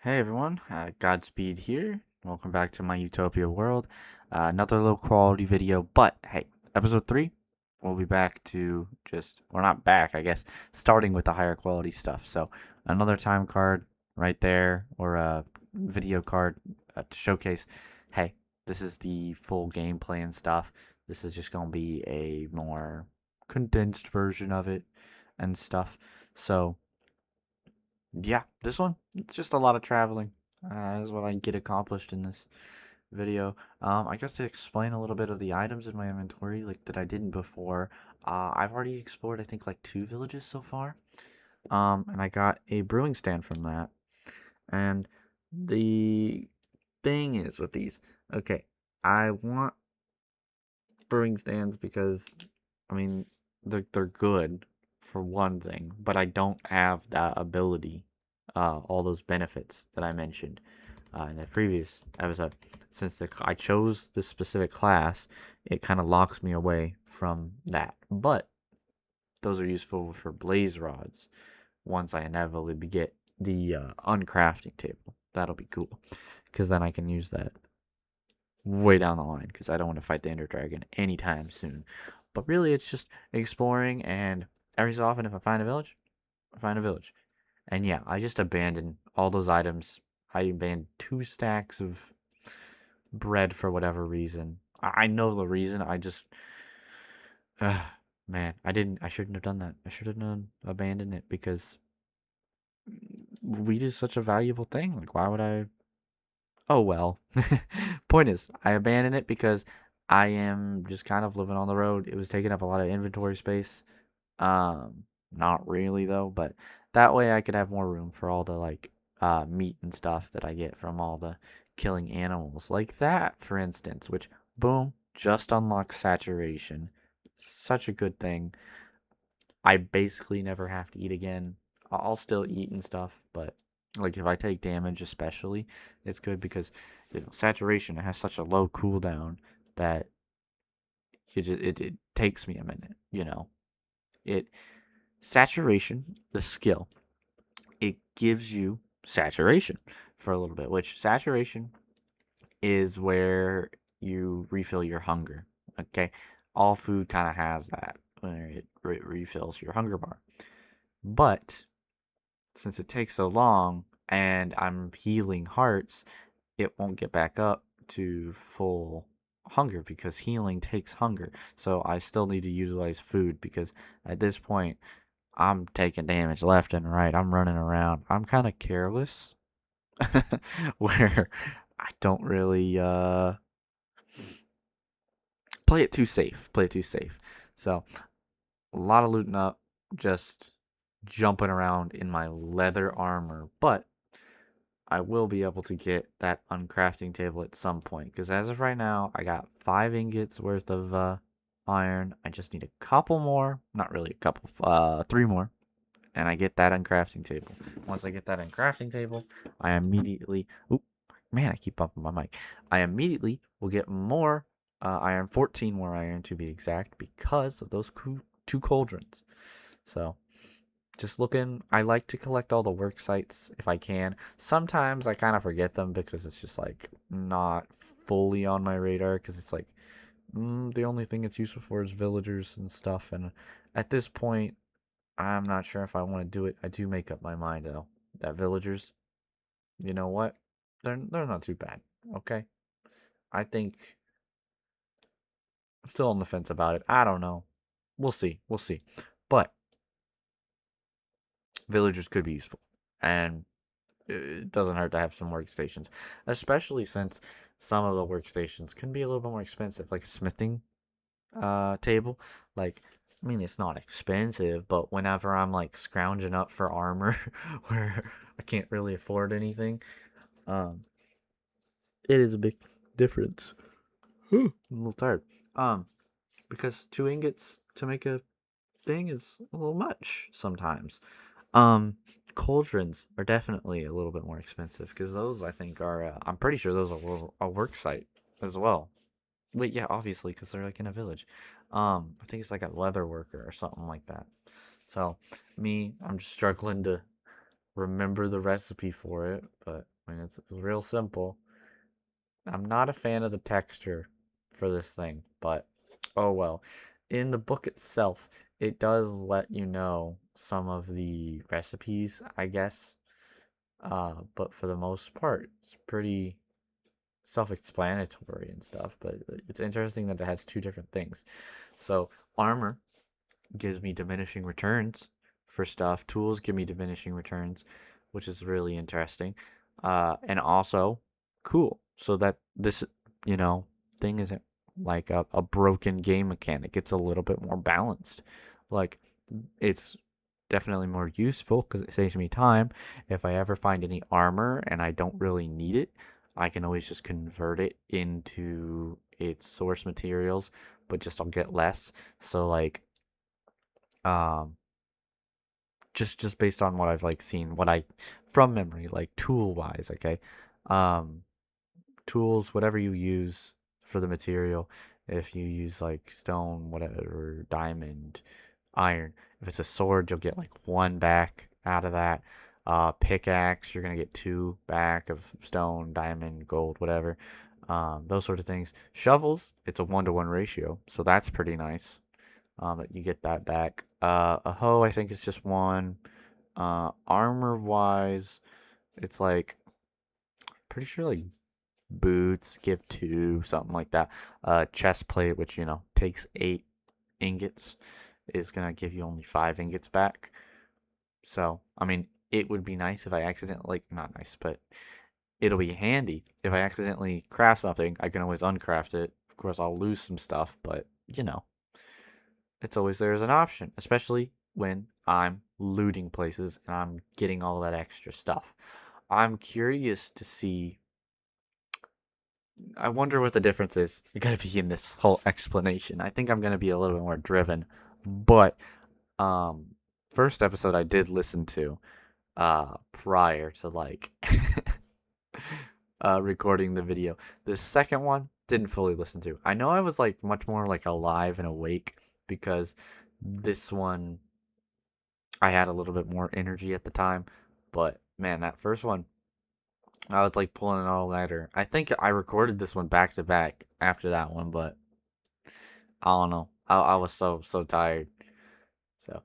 Hey everyone, Godspeed here. Welcome back to my Utopia world. Another low quality video, but hey, episode 3, we'll be back to we're not back, I guess, starting with the higher quality stuff. So, another time card right there, or a video card to showcase, hey, this is the full gameplay and stuff. This is just going to be a more condensed version of it and stuff. So, yeah, this one, it's just a lot of traveling. Is what I get accomplished in this video. I guess to explain a little bit of the items in my inventory, like that I didn't before. I've already explored, I think, like 2 villages so far. And I got a brewing stand from that. And the thing is with these, okay, I want brewing stands because, I mean, they're good for one thing, but I don't have that ability, all those benefits that I mentioned in the previous episode. Since I chose this specific class, it kind of locks me away from that. But those are useful for blaze rods once I inevitably get the uncrafting table. That'll be cool, because then I can use that way down the line, because I don't want to fight the Ender Dragon anytime soon. But really, it's just exploring, and every so often, if I find a village, I find a village. And yeah, I just abandoned all those items. I abandoned 2 stacks of bread for whatever reason. I know the reason. I just, uh, man, I didn't. I shouldn't have done that. I should have done abandoned it because wheat is such a valuable thing. Like, why would I? Oh well. Point is, I abandoned it because I am just kind of living on the road. It was taking up a lot of inventory space. Not really though, but that way I could have more room for all the like meat and stuff that I get from all the killing animals. Like that, for instance, which boom, just unlocks saturation. Such a good thing. I basically never have to eat again. I'll still eat and stuff, but like if I take damage especially, it's good because saturation has such a low cooldown that it takes me a minute, It saturation, the skill, it gives you saturation for a little bit, which saturation is where you refill your hunger. Okay, all food kind of has that where it refills your hunger bar. But since it takes so long and I'm healing hearts, it won't get back up to full hunger because healing takes hunger. So I still need to utilize food because at this point I'm taking damage left and right. I'm running around. I'm kind of careless where I don't really play it too safe. Play it too safe. So a lot of looting up, just jumping around in my leather armor, but I will be able to get that uncrafting table at some point because as of right now, I got 5 ingots worth of iron. I just need a couple more, not really a couple, 3 more, and I get that uncrafting table. Once I get that uncrafting table, I immediately, oop, man, I keep bumping my mic. I immediately will get more iron, 14 more iron to be exact, because of those 2 cauldrons. So just looking, I like to collect all the work sites if I can. Sometimes I kind of forget them because it's just like not fully on my radar because it's like the only thing it's useful for is villagers and stuff. And at this point, I'm not sure if I want to do it. I do make up my mind though that villagers, you know what? They're not too bad. Okay, I think I'm still on the fence about it. I don't know. We'll see. We'll see. But villagers could be useful, and it doesn't hurt to have some workstations, especially since some of the workstations can be a little bit more expensive, like a smithing table. Like, I mean, it's not expensive, but whenever I'm like scrounging up for armor where I can't really afford anything, um, it is a big difference. I'm a little tired. Um, because 2 ingots to make a thing is a little much sometimes. Um, Cauldrons are definitely a little bit more expensive because those I think are. I'm pretty sure those are a work site as well. Wait, yeah, obviously because they're like in a village. I think it's like a leather worker or something like that. So I'm just struggling to remember the recipe for it, but I mean, it's real simple. I'm not a fan of the texture for this thing, but oh well. In the book itself, it does let you know some of the recipes, I guess. But for the most part, it's pretty self-explanatory and stuff. But it's interesting that it has two different things. So armor gives me diminishing returns for stuff. Tools give me diminishing returns, which is really interesting. And also cool. So that this, you know, thing isn't like a broken game mechanic. It's a little bit more balanced. Like it's definitely more useful because it saves me time. If I ever find any armor and I don't really need it, I can always just convert it into its source materials, but just I'll get less. So like um just based on what I've like seen, what I from memory, like tool wise, okay. Um Tools, whatever you use for the material, if you use like stone, whatever, diamond, iron, if it's a sword, you'll get like one back out of that. Pickaxe, you're gonna get two back of stone, diamond, gold, whatever. Those sort of things. Shovels, it's a 1-to-1 ratio, so that's pretty nice. You get that back. A hoe, I think it's just one. Armor wise, it's like pretty sure like boots give two, something like that. Chest plate, which takes 8 ingots, is gonna give you only 5 ingots back. So I mean, it would be nice if I accidentally, like, not nice, but it'll be handy if I accidentally craft something. I can always uncraft it. Of course, I'll lose some stuff, but it's always there as an option, especially when I'm looting places and I'm getting all that extra stuff. I'm curious to see. I wonder what the difference is. You gotta be in this whole explanation. I think I'm gonna be a little bit more driven, but um, first episode I did listen to prior to like recording the video. The second one didn't fully listen to. I know I was like much more like alive and awake because this one I had a little bit more energy at the time, but man, that first one I was like pulling an all-nighter. I think I recorded this one back to back after that one, but I don't know. I was so tired. So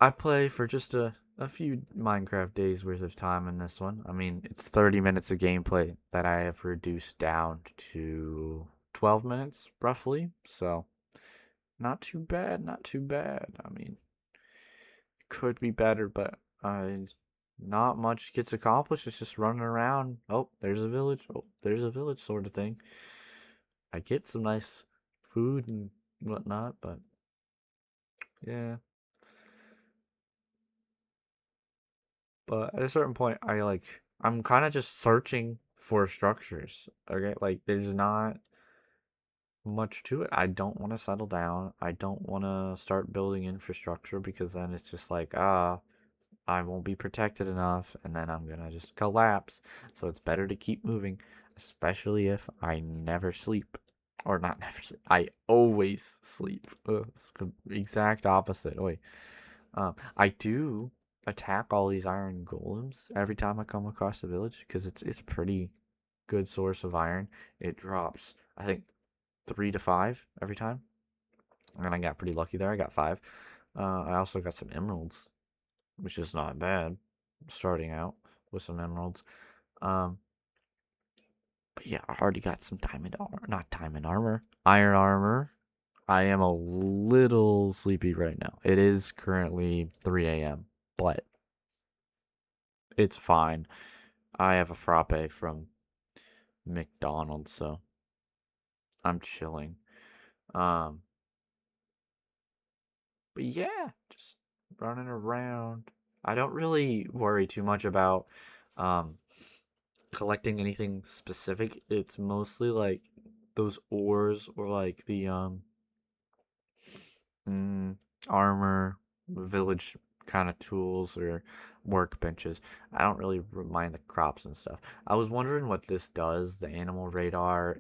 I play for just a few Minecraft days worth of time in this one. I mean, it's 30 minutes of gameplay that I have reduced down to 12 minutes roughly. So not too bad, not too bad. I mean, it could be better, but not much gets accomplished. It's just running around. Oh, there's a village. Oh, there's a village sort of thing. I get some nice food and whatnot, but yeah. But at a certain point, I'm kind of just searching for structures. Okay, like there's not much to it. I don't want to settle down. I don't want to start building infrastructure because then it's just like, I won't be protected enough and then I'm gonna just collapse. So it's better to keep moving, especially if I never sleep. Or not never sleep. I always sleep. Ugh, it's the exact opposite. Wait. I do attack all these iron golems every time I come across a village because it's a pretty good source of iron. It drops, I think, 3 to 5 every time, and I got pretty lucky there. I got 5. I also got some emeralds, which is not bad. Starting out with some emeralds. Um, but yeah, I already got some diamond armor, not diamond armor, iron armor. I am a little sleepy right now. It is currently 3 a.m., but it's fine. I have a frappe from McDonald's, so I'm chilling. Um, but yeah, just running around. I don't really worry too much about um collecting anything specific. It's mostly like those ores or like the mm, armor, village kind of tools or workbenches. I don't really mind the crops and stuff. I was wondering what this does, the animal radar.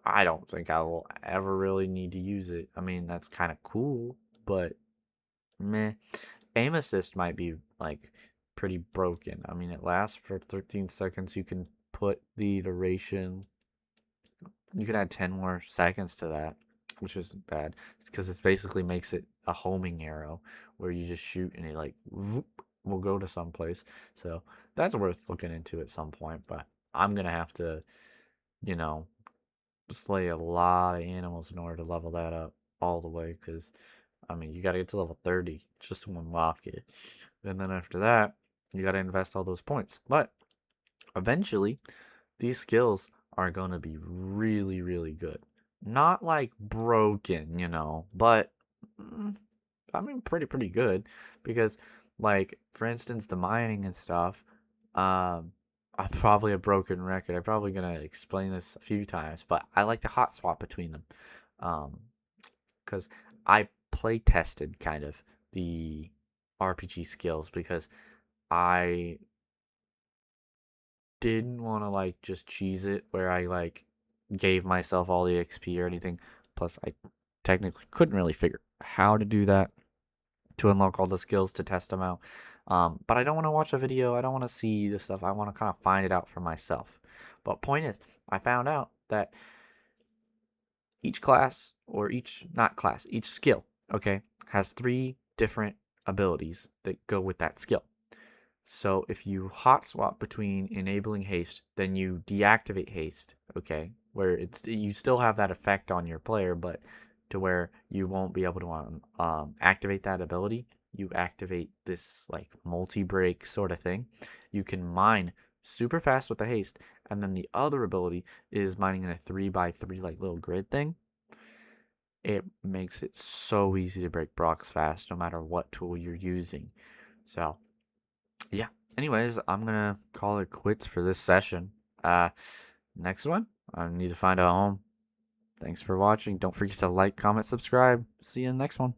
I don't think I will ever really need to use it. I mean, that's kind of cool, but meh. Aim assist might be like pretty broken. I mean, it lasts for 13 seconds. You can put the duration, you can add 10 more seconds to that, which isn't bad. It's because it basically makes it a homing arrow where you just shoot and it like whoop, will go to someplace. So that's worth looking into at some point. But I'm gonna have to, you know, slay a lot of animals in order to level that up all the way. Because I mean, you got to get to level 30 just to unlock it, and then after that, you got to invest all those points. But eventually, these skills are going to be really, really good. Not like broken, but mm, I mean pretty good because like for instance the mining and stuff, I'm probably a broken record. I'm probably going to explain this a few times, but I like to hot swap between them. Cuz I play tested kind of the RPG skills because I didn't want to like just cheese it where I like gave myself all the XP or anything. Plus, I technically couldn't really figure how to do that to unlock all the skills to test them out. But I don't want to watch a video. I don't want to see the stuff. I want to kind of find it out for myself. But point is, I found out that each class or each not class, each skill, okay, has 3 different abilities that go with that skill. So if you hot swap between enabling haste, then you deactivate haste, okay? Where it's you still have that effect on your player, but to where you won't be able to activate that ability, you activate this like multi-break sort of thing. You can mine super fast with the haste, and then the other ability is mining in a 3x3 like little grid thing. It makes it so easy to break blocks fast, no matter what tool you're using. So yeah. Anyways, I'm gonna call it quits for this session. Next one, I need to find a home. Thanks for watching. Don't forget to like, comment, subscribe. See you in the next one.